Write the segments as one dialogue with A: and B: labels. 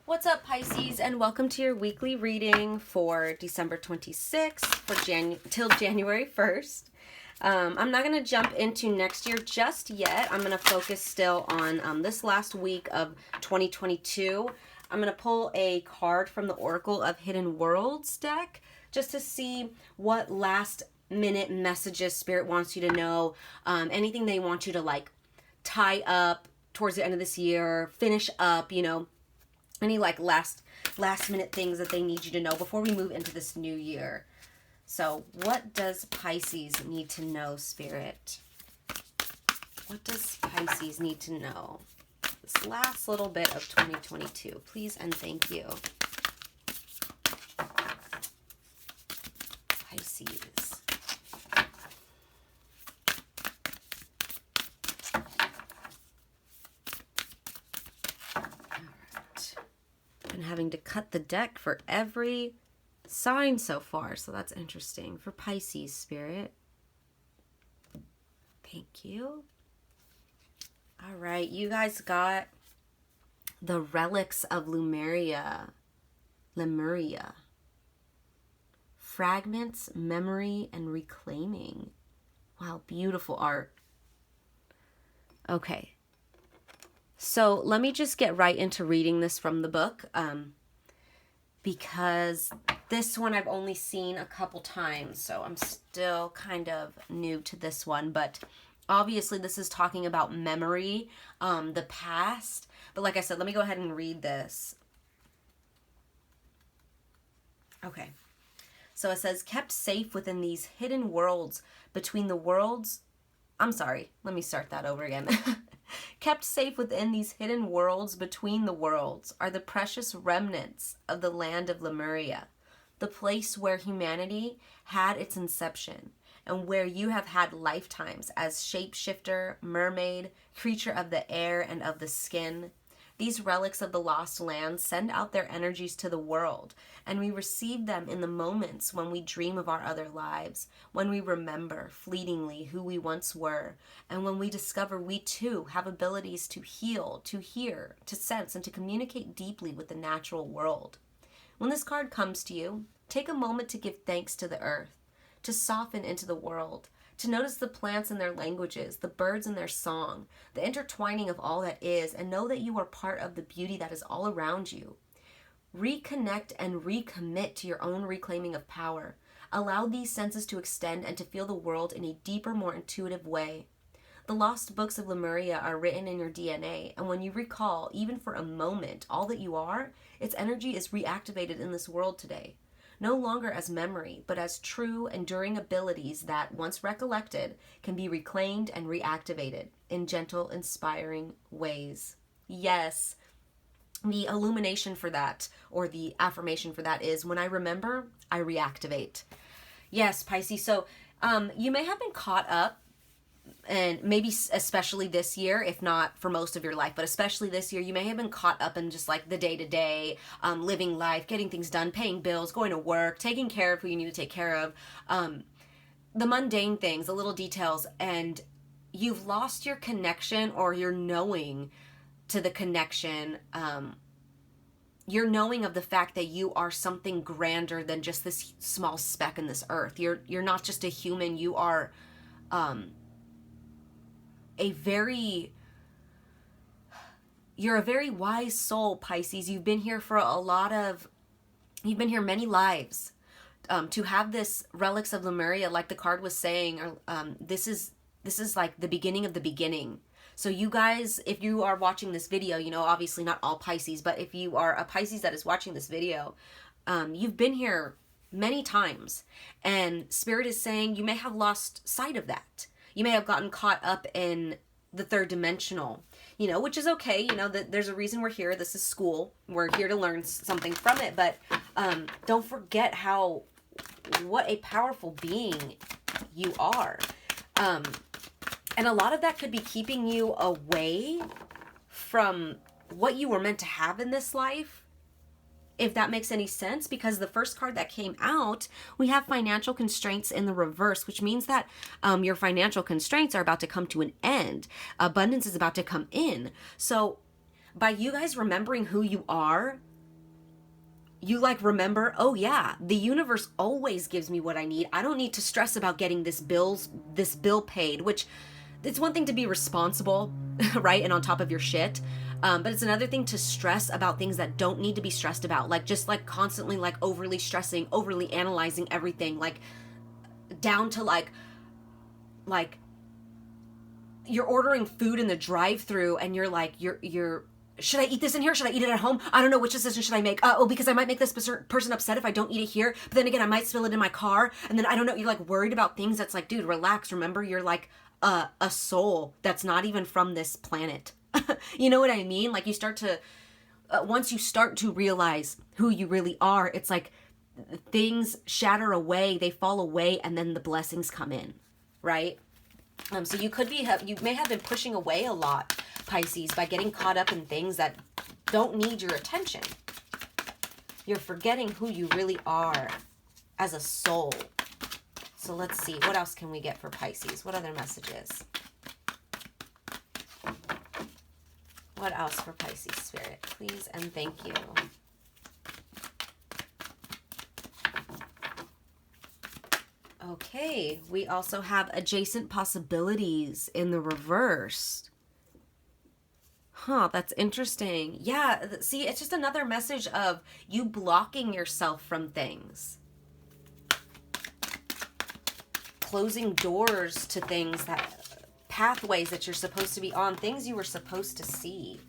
A: What's up, Pisces, and welcome to your weekly reading for December 26th till January 1st. I'm not going to jump into next year just yet. I'm going to focus still on this last week of 2022. I'm going to pull a card from the Oracle of Hidden Worlds deck just to see what last minute messages Spirit wants you to know, anything they want you to like tie up towards the end of this year, finish up, any like last minute things that they need you to know before we move into this new year. So what does Pisces need to know, Spirit? What does Pisces need to know this last little bit of 2022? Please and thank you. Pisces. Been having to cut the deck for every sign so far, so that's interesting. For Pisces, Spirit. Thank you. All right, you guys got the relics of Lemuria. Fragments, memory, and reclaiming. Wow, beautiful art. Okay. So let me just get right into reading this from the book, because this one I've only seen a couple times, so I'm still kind of new to this one. But obviously this is talking about memory, the past. But like I said, let me go ahead and read this. Okay. So it says, kept safe within these hidden worlds between the worlds. I'm sorry, let me start that over again. Kept safe within these hidden worlds between the worlds are the precious remnants of the land of Lemuria, the place where humanity had its inception, and where you have had lifetimes as shapeshifter, mermaid, creature of the air and of the skin. These relics of the lost land send out their energies to the world, and we receive them in the moments when we dream of our other lives, when we remember fleetingly who we once were, and when we discover we too have abilities to heal, to hear, to sense, and to communicate deeply with the natural world. When this card comes to you, take a moment to give thanks to the earth, to soften into the world, to notice the plants and their languages, the birds and their song, the intertwining of all that is, and know that you are part of the beauty that is all around you. Reconnect and recommit to your own reclaiming of power. Allow these senses to extend and to feel the world in a deeper, more intuitive way. The lost books of Lemuria are written in your DNA, and when you recall, even for a moment, all that you are, its energy is reactivated in this world today. No longer as memory, but as true, enduring abilities that, once recollected, can be reclaimed and reactivated in gentle, inspiring ways. Yes, the illumination for that, or the affirmation for that is, when I remember, I reactivate. Yes, Pisces. So you may have been caught up, and maybe especially this year, if not for most of your life, but especially this year, you may have been caught up in just like the day-to-day, living life, getting things done, paying bills, going to work, taking care of who you need to take care of, the mundane things, the little details, and you've lost your connection or your knowing to the connection, your knowing of the fact that you are something grander than just this small speck in this earth. You're not just a human, you are you're a very wise soul, Pisces. You've been here for you've been here many lives. To have this relics of Lemuria, like the card was saying, this is like the beginning of the beginning. So you guys, if you are watching this video, obviously not all Pisces, but if you are a Pisces that is watching this video, you've been here many times, and Spirit is saying you may have lost sight of that. You may have gotten caught up in the third dimensional, which is okay. That there's a reason we're here. This is school. We're here to learn something from it. But don't forget what a powerful being you are. And a lot of that could be keeping you away from what you were meant to have in this life, if that makes any sense, because the first card that came out, we have financial constraints in the reverse, which means that your financial constraints are about to come to an end. Abundance is about to come in. So by you guys remembering who you are, you like remember, oh yeah, the universe always gives me what I need. I don't need to stress about getting this bill paid, which it's one thing to be responsible, right? And on top of your shit. But it's another thing to stress about things that don't need to be stressed about. Like just like constantly like overly stressing, overly analyzing everything, like down to like you're ordering food in the drive-thru and you're like, you're should I eat this in here? Should I eat it at home? I don't know, which decision should I make? Oh, because I might make this person upset if I don't eat it here. But then again, I might spill it in my car. And then I don't know, you're like worried about things that's like, dude, relax. Remember, you're like a soul that's not even from this planet. You know what I mean? Like you start to, once you start to realize who you really are, it's like things shatter away, they fall away, and then the blessings come in, right? So you may have been pushing away a lot, Pisces, by getting caught up in things that don't need your attention. You're forgetting who you really are as a soul. So let's see, what else can we get for Pisces? What other messages? What else for Pisces Spirit? Please and thank you. Okay, we also have adjacent possibilities in the reverse. Huh, that's interesting. Yeah, see, it's just another message of you blocking yourself from things. Closing doors to things, that pathways that you're supposed to be on, things you were supposed to see.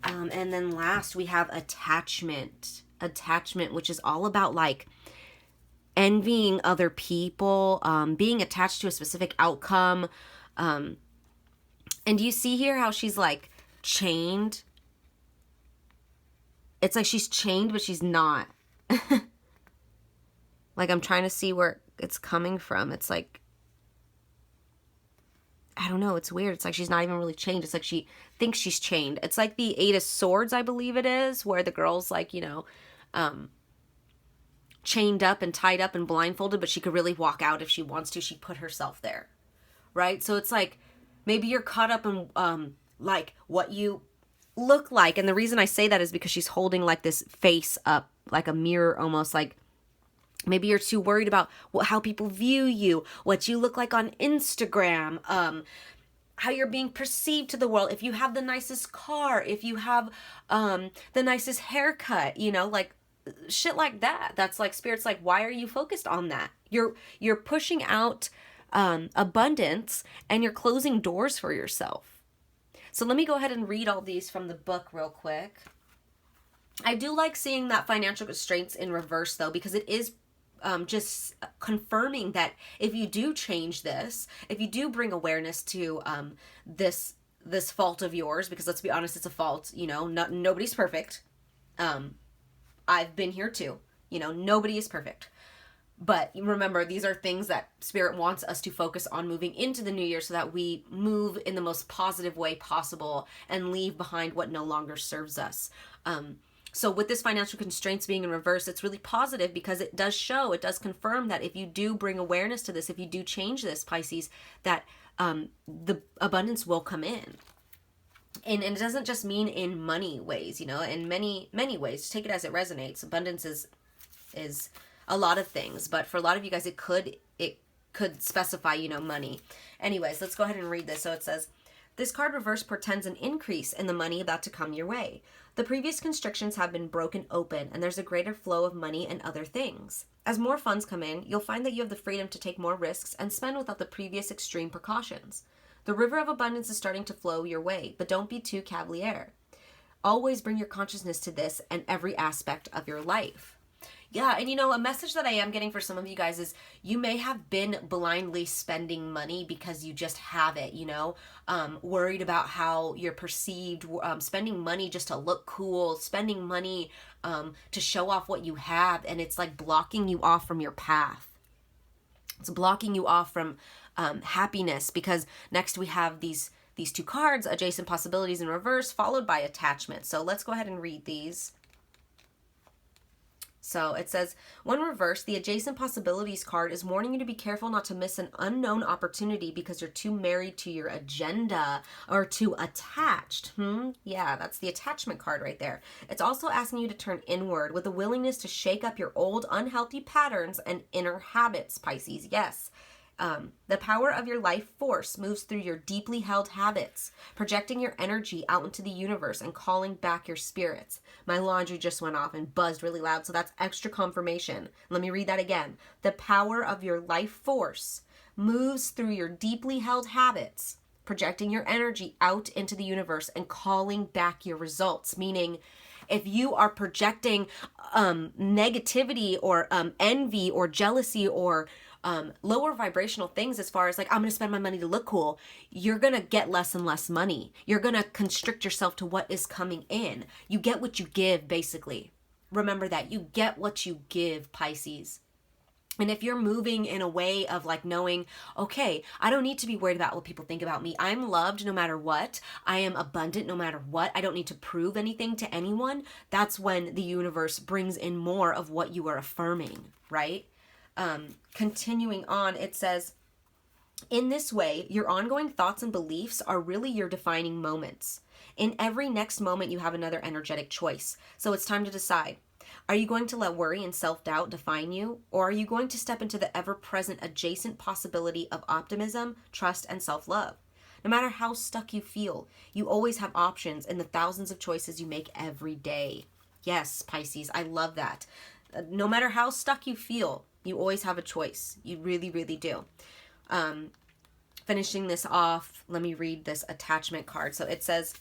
A: And then last, we have attachment. Attachment, which is all about like envying other people, being attached to a specific outcome. And you see here how she's like chained. It's like she's chained, but she's not. Like I'm trying to see where it's coming from. It's like, I don't know. It's weird. It's like she's not even really chained. It's like she thinks she's chained. It's like the Eight of Swords, I believe it is, where the girl's like, you know, chained up and tied up and blindfolded, but she could really walk out if she wants to. She put herself there, right? So it's like maybe you're caught up in like what you look like. And the reason I say that is because she's holding like this face up, like a mirror almost, like maybe you're too worried about how people view you, what you look like on Instagram, how you're being perceived to the world, if you have the nicest car, if you have the nicest haircut, you know, like shit like that. That's like Spirit's like, why are you focused on that? You're pushing out abundance and you're closing doors for yourself. So let me go ahead and read all these from the book real quick. I do like seeing that financial constraints in reverse though, because it is just confirming that if you do change this, if you do bring awareness to this fault of yours, because let's be honest, it's a fault, you know, nobody's perfect. I've been here too, you know, nobody is perfect. But remember, these are things that Spirit wants us to focus on moving into the new year so that we move in the most positive way possible and leave behind what no longer serves us. So with this financial constraints being in reverse, it's really positive because it does show, it does confirm that if you do bring awareness to this, if you do change this, Pisces, that the abundance will come in. And it doesn't just mean in money ways, you know, in many, many ways. Take it as it resonates. Abundance is a lot of things, but for a lot of you guys, it could specify, you know, money. Anyways, let's go ahead and read this. So it says, this card reverse portends an increase in the money about to come your way. The previous constrictions have been broken open, and there's a greater flow of money and other things. As more funds come in, you'll find that you have the freedom to take more risks and spend without the previous extreme precautions. The river of abundance is starting to flow your way, but don't be too cavalier. Always bring your consciousness to this and every aspect of your life. Yeah, and you know, a message that I am getting for some of you guys is you may have been blindly spending money because you just have it, you know, worried about how you're perceived, spending money just to look cool, spending money to show off what you have, and it's like blocking you off from your path. It's blocking you off from happiness, because next we have these two cards, adjacent possibilities in reverse, followed by attachment. So let's go ahead and read these. So it says, when reversed, the adjacent possibilities card is warning you to be careful not to miss an unknown opportunity because you're too married to your agenda or too attached. Yeah, that's the attachment card right there. It's also asking you to turn inward with a willingness to shake up your old unhealthy patterns and inner habits, Pisces. Yes. The power of your life force moves through your deeply held habits, projecting your energy out into the universe and calling back your spirits. My laundry just went off and buzzed really loud, so that's extra confirmation. Let me read that again. The power of your life force moves through your deeply held habits, projecting your energy out into the universe and calling back your results. Meaning, if you are projecting negativity or envy or jealousy or lower vibrational things, as far as like, I'm going to spend my money to look cool, you're going to get less and less money. You're going to constrict yourself to what is coming in. You get what you give, basically. Remember that. You get what you give, Pisces. And if you're moving in a way of like knowing, okay, I don't need to be worried about what people think about me. I'm loved no matter what. I am abundant no matter what. I don't need to prove anything to anyone. That's when the universe brings in more of what you are affirming, right? Continuing on, it says, in this way, your ongoing thoughts and beliefs are really your defining moments. In every next moment, you have another energetic choice. So it's time to decide. Are you going to let worry and self-doubt define you? Or are you going to step into the ever-present adjacent possibility of optimism, trust, and self-love? No matter how stuck you feel, you always have options in the thousands of choices you make every day. Yes, Pisces, I love that. No matter how stuck you feel, you always have a choice. You really, really do. Finishing this off, let me read this attachment card. So it says,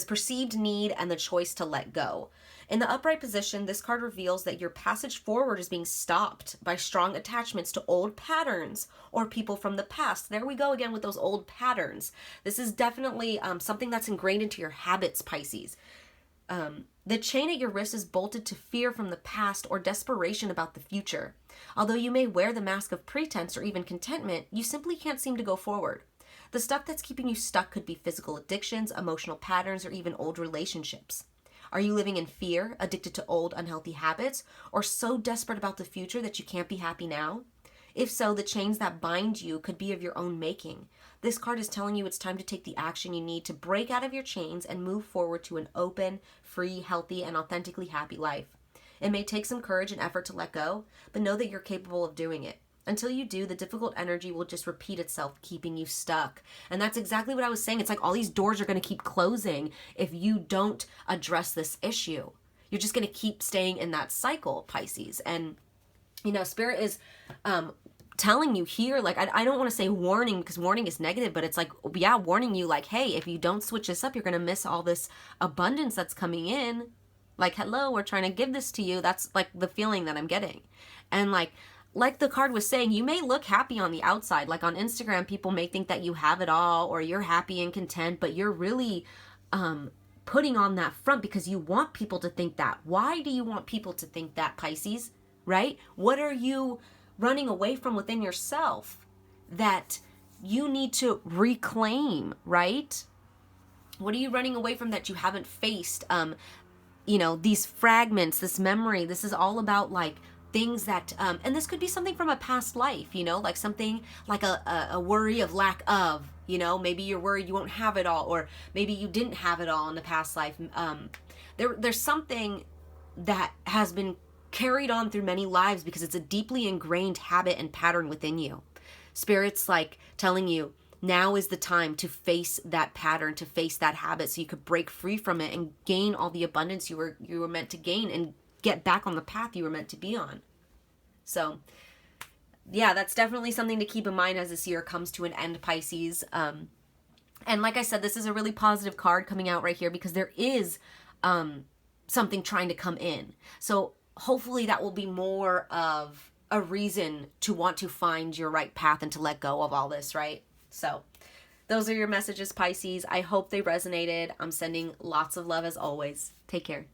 A: perceived need and the choice to let go. In the upright position, this card reveals that your passage forward is being stopped by strong attachments to old patterns or people from the past. There we go again with those old patterns. This is definitely something that's ingrained into your habits, Pisces. The chain at your wrist is bolted to fear from the past or desperation about the future. Although you may wear the mask of pretense or even contentment, you simply can't seem to go forward. The stuff that's keeping you stuck could be physical addictions, emotional patterns, or even old relationships. Are you living in fear, addicted to old unhealthy habits, or so desperate about the future that you can't be happy now? If so, the chains that bind you could be of your own making. This card is telling you it's time to take the action you need to break out of your chains and move forward to an open, free, healthy, and authentically happy life. It may take some courage and effort to let go, but know that you're capable of doing it. Until you do, the difficult energy will just repeat itself, keeping you stuck. And that's exactly what I was saying. It's like all these doors are going to keep closing if you don't address this issue. You're just going to keep staying in that cycle, Pisces. And, you know, Spirit is telling you here, like, I don't want to say warning because warning is negative, but it's like, yeah, warning you like, hey, if you don't switch this up, you're going to miss all this abundance that's coming in. Like, hello, we're trying to give this to you. That's like the feeling that I'm getting. And like the card was saying, you may look happy on the outside. Like on Instagram, people may think that you have it all or you're happy and content, but you're really putting on that front because you want people to think that. Why do you want people to think that, Pisces? Right? What are you running away from within yourself that you need to reclaim, right? What are you running away from that you haven't faced? You know, these fragments, this memory, this is all about like things that, and this could be something from a past life, you know, like something like a worry of lack of, you know, maybe you're worried you won't have it all, or maybe you didn't have it all in the past life. There's something that has been carried on through many lives because it's a deeply ingrained habit and pattern within you. Spirit's like telling you, now is the time to face that pattern, to face that habit so you could break free from it and gain all the abundance you were meant to gain and get back on the path you were meant to be on. So, yeah, that's definitely something to keep in mind as this year comes to an end, Pisces. And like I said, this is a really positive card coming out right here because there is something trying to come in. So hopefully that will be more of a reason to want to find your right path and to let go of all this, right? So those are your messages, Pisces. I hope they resonated. I'm sending lots of love as always. Take care.